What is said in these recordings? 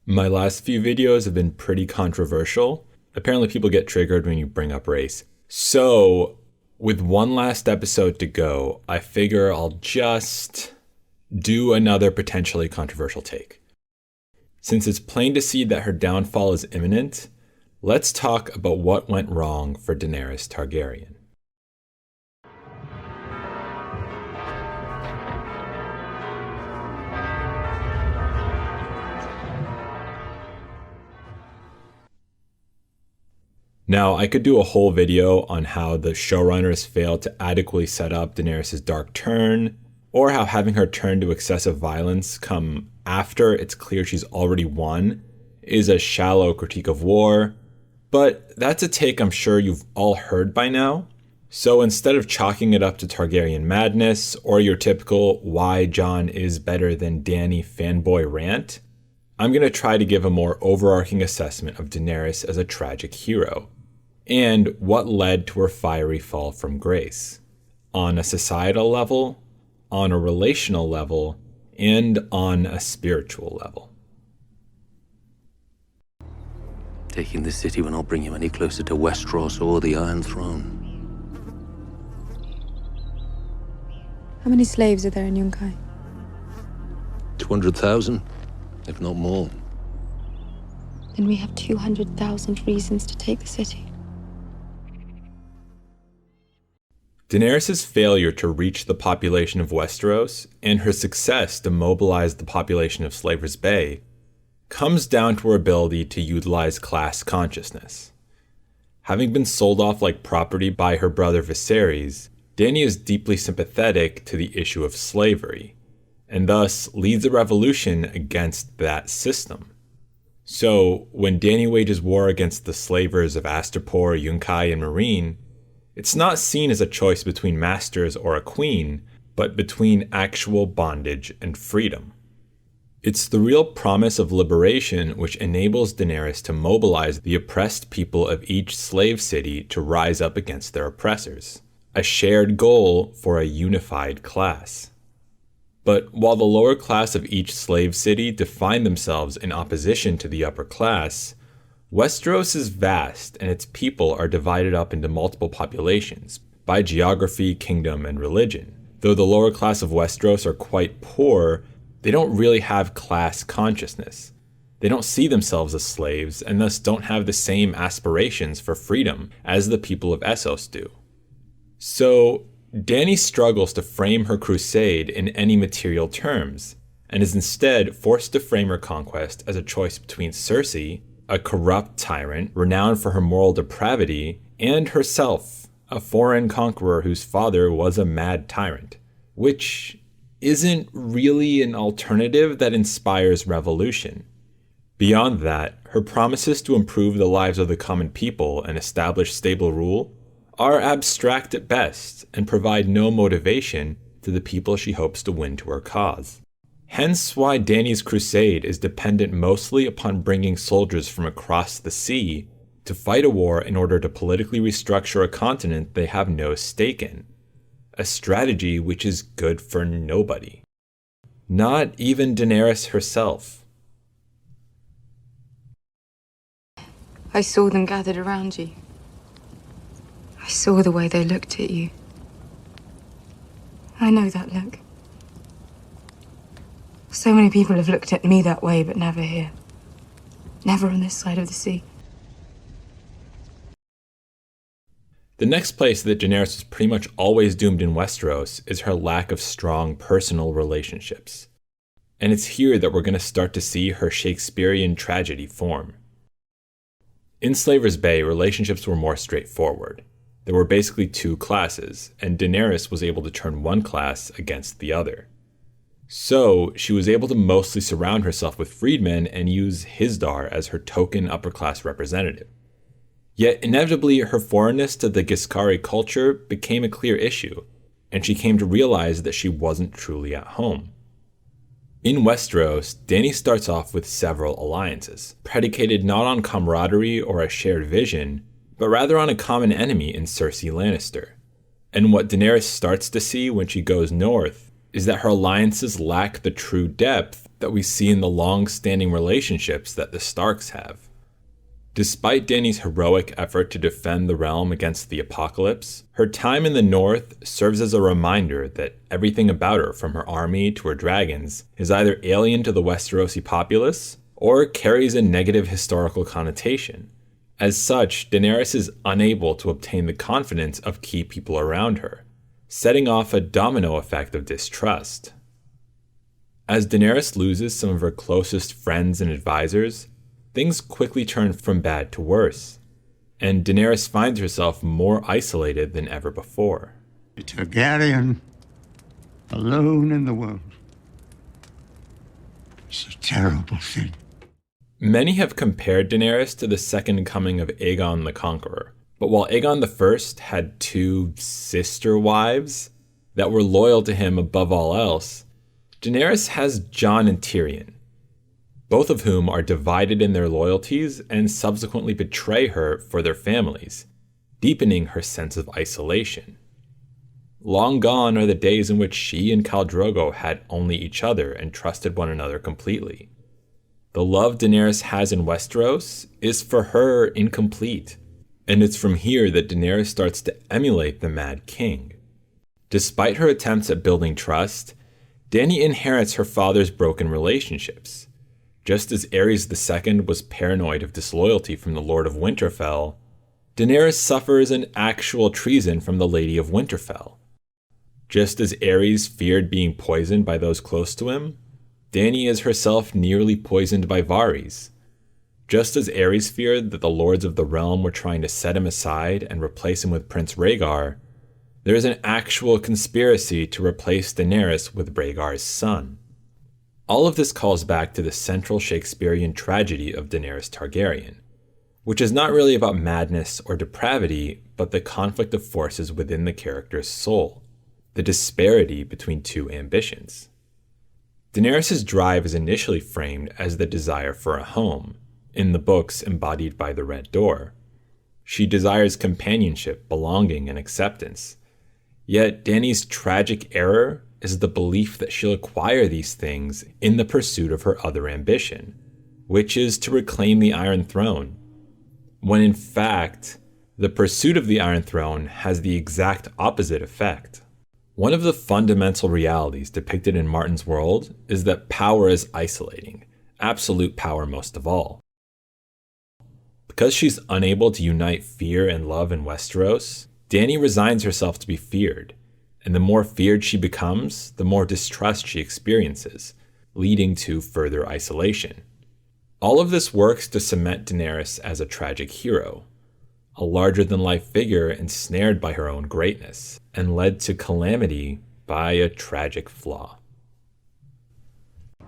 My last few videos have been pretty controversial. Apparently people get triggered when you bring up race. So, with one last episode to go, I figure I'll just do another potentially controversial take. Since it's plain to see that her downfall is imminent, let's talk about what went wrong for Daenerys Targaryen. Now, I could do a whole video on how the showrunners failed to adequately set up Daenerys' dark turn, or how having her turn to excessive violence come after it's clear she's already won is a shallow critique of war, but that's a take I'm sure you've all heard by now. So instead of chalking it up to Targaryen madness or your typical why Jon is better than Dany fanboy rant, I'm going to try to give a more overarching assessment of Daenerys as a tragic hero, and what led to her fiery fall from grace, on a societal level, on a relational level, and on a spiritual level. Taking this city will not bring you any closer to Westeros or the Iron Throne. How many slaves are there in Yunkai? 200,000, if not more. Then we have 200,000 reasons to take the city. Daenerys' failure to reach the population of Westeros and her success to mobilize the population of Slaver's Bay comes down to her ability to utilize class consciousness. Having been sold off like property by her brother Viserys, Dany is deeply sympathetic to the issue of slavery, and thus leads a revolution against that system. So, when Dany wages war against the slavers of Astapor, Yunkai, and Meereen, it's not seen as a choice between masters or a queen, but between actual bondage and freedom. It's the real promise of liberation which enables Daenerys to mobilize the oppressed people of each slave city to rise up against their oppressors, a shared goal for a unified class. But while the lower class of each slave city define themselves in opposition to the upper class, Westeros is vast and its people are divided up into multiple populations by geography, kingdom, and religion. Though the lower class of Westeros are quite poor, they don't really have class consciousness. They don't see themselves as slaves and thus don't have the same aspirations for freedom as the people of Essos do. So, Dany struggles to frame her crusade in any material terms, and is instead forced to frame her conquest as a choice between Cersei, a corrupt tyrant renowned for her moral depravity, and herself, a foreign conqueror whose father was a mad tyrant, which isn't really an alternative that inspires revolution. Beyond that, her promises to improve the lives of the common people and establish stable rule are abstract at best and provide no motivation to the people she hopes to win to her cause. Hence why Dany's crusade is dependent mostly upon bringing soldiers from across the sea to fight a war in order to politically restructure a continent they have no stake in, a strategy which is good for nobody. Not even Daenerys herself. I saw them gathered around you. I saw the way they looked at you. I know that look. So many people have looked at me that way, but never here. Never on this side of the sea. The next place that Daenerys is pretty much always doomed in Westeros is her lack of strong personal relationships. And it's here that we're going to start to see her Shakespearean tragedy form. In Slaver's Bay, relationships were more straightforward. There were basically two classes, and Daenerys was able to turn one class against the other. So, she was able to mostly surround herself with freedmen and use Hizdar as her token upper-class representative. Yet, inevitably, her foreignness to the Giscari culture became a clear issue, and she came to realize that she wasn't truly at home. In Westeros, Dany starts off with several alliances, predicated not on camaraderie or a shared vision, but rather on a common enemy in Cersei Lannister. And what Daenerys starts to see when she goes north is that her alliances lack the true depth that that we see in the long-standing relationships that the Starks have. Despite Dany's heroic effort to defend the realm against the apocalypse, her time in the North serves as a reminder that everything about her, from her army to her dragons, is either alien to the Westerosi populace or carries a negative historical connotation. As such, Daenerys is unable to obtain the confidence of key people around her, setting off a domino effect of distrust. As Daenerys loses some of her closest friends and advisors, things quickly turn from bad to worse, and Daenerys finds herself more isolated than ever before. A Targaryen, alone in the world. It's a terrible thing. Many have compared Daenerys to the second coming of Aegon the Conqueror, but while Aegon I had two sister wives that were loyal to him above all else, Daenerys has Jon and Tyrion, both of whom are divided in their loyalties and subsequently betray her for their families, deepening her sense of isolation. Long gone are the days in which she and Khal Drogo had only each other and trusted one another completely. The love Daenerys has in Westeros is for her incomplete, and it's from here that Daenerys starts to emulate the Mad King. Despite her attempts at building trust, Dany inherits her father's broken relationships. Just as Aerys II was paranoid of disloyalty from the Lord of Winterfell, Daenerys suffers an actual treason from the Lady of Winterfell. Just as Aerys feared being poisoned by those close to him, Dany is herself nearly poisoned by Varys. Just as Aerys feared that the Lords of the Realm were trying to set him aside and replace him with Prince Rhaegar, there is an actual conspiracy to replace Daenerys with Rhaegar's son. All of this calls back to the central Shakespearean tragedy of Daenerys Targaryen, which is not really about madness or depravity, but the conflict of forces within the character's soul, the disparity between two ambitions. Daenerys' drive is initially framed as the desire for a home, in the books embodied by the Red Door. She desires companionship, belonging, and acceptance. Yet Dany's tragic error is the belief that she'll acquire these things in the pursuit of her other ambition, which is to reclaim the Iron Throne, when in fact, the pursuit of the Iron Throne has the exact opposite effect. One of the fundamental realities depicted in Martin's world is that power is isolating, absolute power most of all. Because she's unable to unite fear and love in Westeros, Dany resigns herself to be feared, and the more feared she becomes, the more distrust she experiences, leading to further isolation. All of this works to cement Daenerys as a tragic hero, a larger-than-life figure ensnared by her own greatness, and led to calamity by a tragic flaw.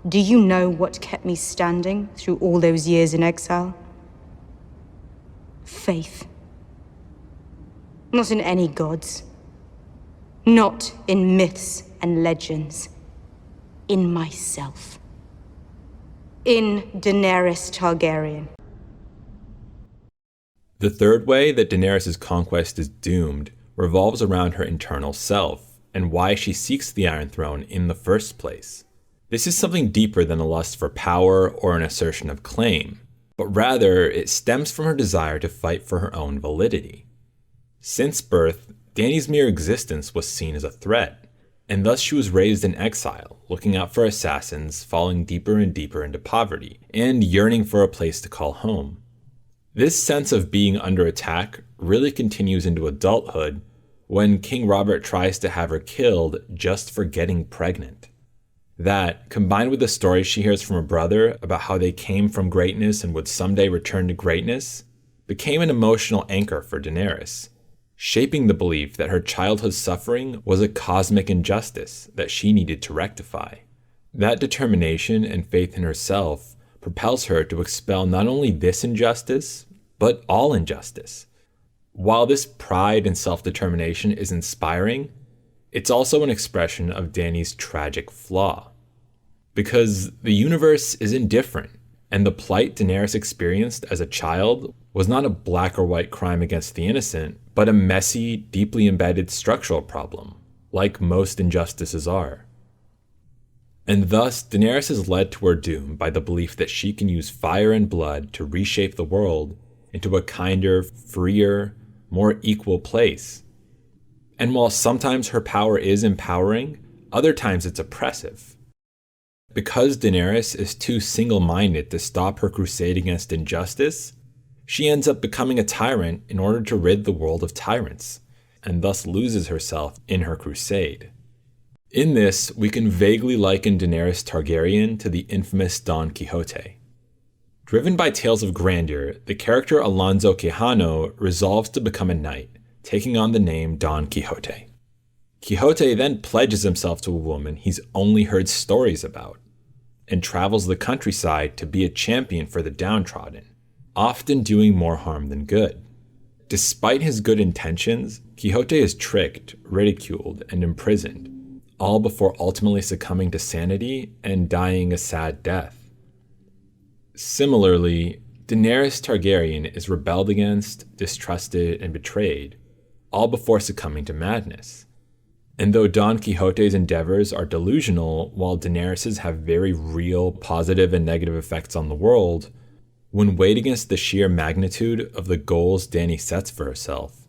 Do you know what kept me standing through all those years in exile? Faith. Not in any gods. Not in myths and legends. In myself. In Daenerys Targaryen. The third way that Daenerys' conquest is doomed revolves around her internal self and why she seeks the Iron Throne in the first place. This is something deeper than a lust for power or an assertion of claim, but rather it stems from her desire to fight for her own validity. Since birth, Dany's mere existence was seen as a threat, and thus she was raised in exile, looking out for assassins, falling deeper and deeper into poverty, and yearning for a place to call home. This sense of being under attack really continues into adulthood when King Robert tries to have her killed just for getting pregnant. That, combined with the stories she hears from her brother about how they came from greatness and would someday return to greatness, became an emotional anchor for Daenerys, shaping the belief that her childhood suffering was a cosmic injustice that she needed to rectify. That determination and faith in herself propels her to expel not only this injustice, but all injustice. While this pride and self-determination is inspiring, it's also an expression of Dany's tragic flaw. Because the universe is indifferent, and the plight Daenerys experienced as a child was not a black or white crime against the innocent, but a messy, deeply embedded structural problem, like most injustices are. And thus, Daenerys is led to her doom by the belief that she can use fire and blood to reshape the world into a kinder, freer, more equal place. And while sometimes her power is empowering, other times it's oppressive. Because Daenerys is too single-minded to stop her crusade against injustice, she ends up becoming a tyrant in order to rid the world of tyrants, and thus loses herself in her crusade. In this, we can vaguely liken Daenerys Targaryen to the infamous Don Quixote. Driven by tales of grandeur, the character Alonso Quijano resolves to become a knight, taking on the name Don Quixote. Quixote then pledges himself to a woman he's only heard stories about, and travels the countryside to be a champion for the downtrodden, often doing more harm than good. Despite his good intentions, Quixote is tricked, ridiculed, and imprisoned, all before ultimately succumbing to sanity and dying a sad death. Similarly, Daenerys Targaryen is rebelled against, distrusted, and betrayed, all before succumbing to madness. And though Don Quixote's endeavors are delusional, while Daenerys's have very real positive and negative effects on the world, when weighed against the sheer magnitude of the goals Dany sets for herself,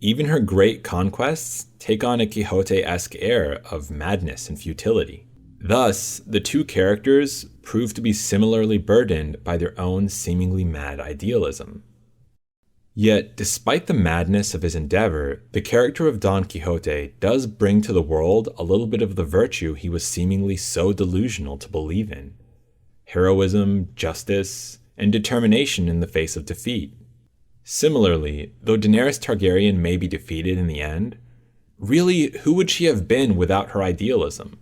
even her great conquests take on a Quixote-esque air of madness and futility. Thus, the two characters prove to be similarly burdened by their own seemingly mad idealism. Yet, despite the madness of his endeavor, the character of Don Quixote does bring to the world a little bit of the virtue he was seemingly so delusional to believe in: heroism, justice, and determination in the face of defeat. Similarly, though Daenerys Targaryen may be defeated in the end, really, who would she have been without her idealism?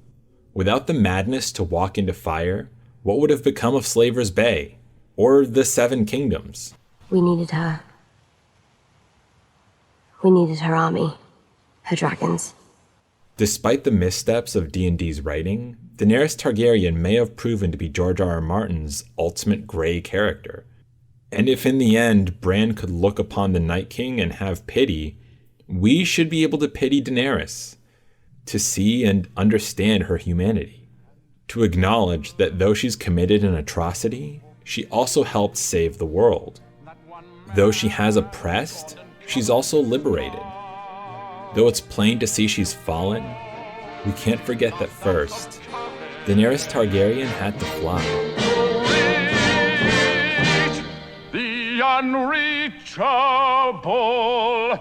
Without the madness to walk into fire, what would have become of Slaver's Bay? Or the Seven Kingdoms? We needed her. We needed her army, her dragons. Despite the missteps of D&D's writing, Daenerys Targaryen may have proven to be George R.R. Martin's ultimate gray character. And if in the end Bran could look upon the Night King and have pity, we should be able to pity Daenerys, to see and understand her humanity, to acknowledge that though she's committed an atrocity, she also helped save the world. Though she has oppressed, she's also liberated. Though it's plain to see she's fallen, we can't forget that first, Daenerys Targaryen had to fly. The unreachable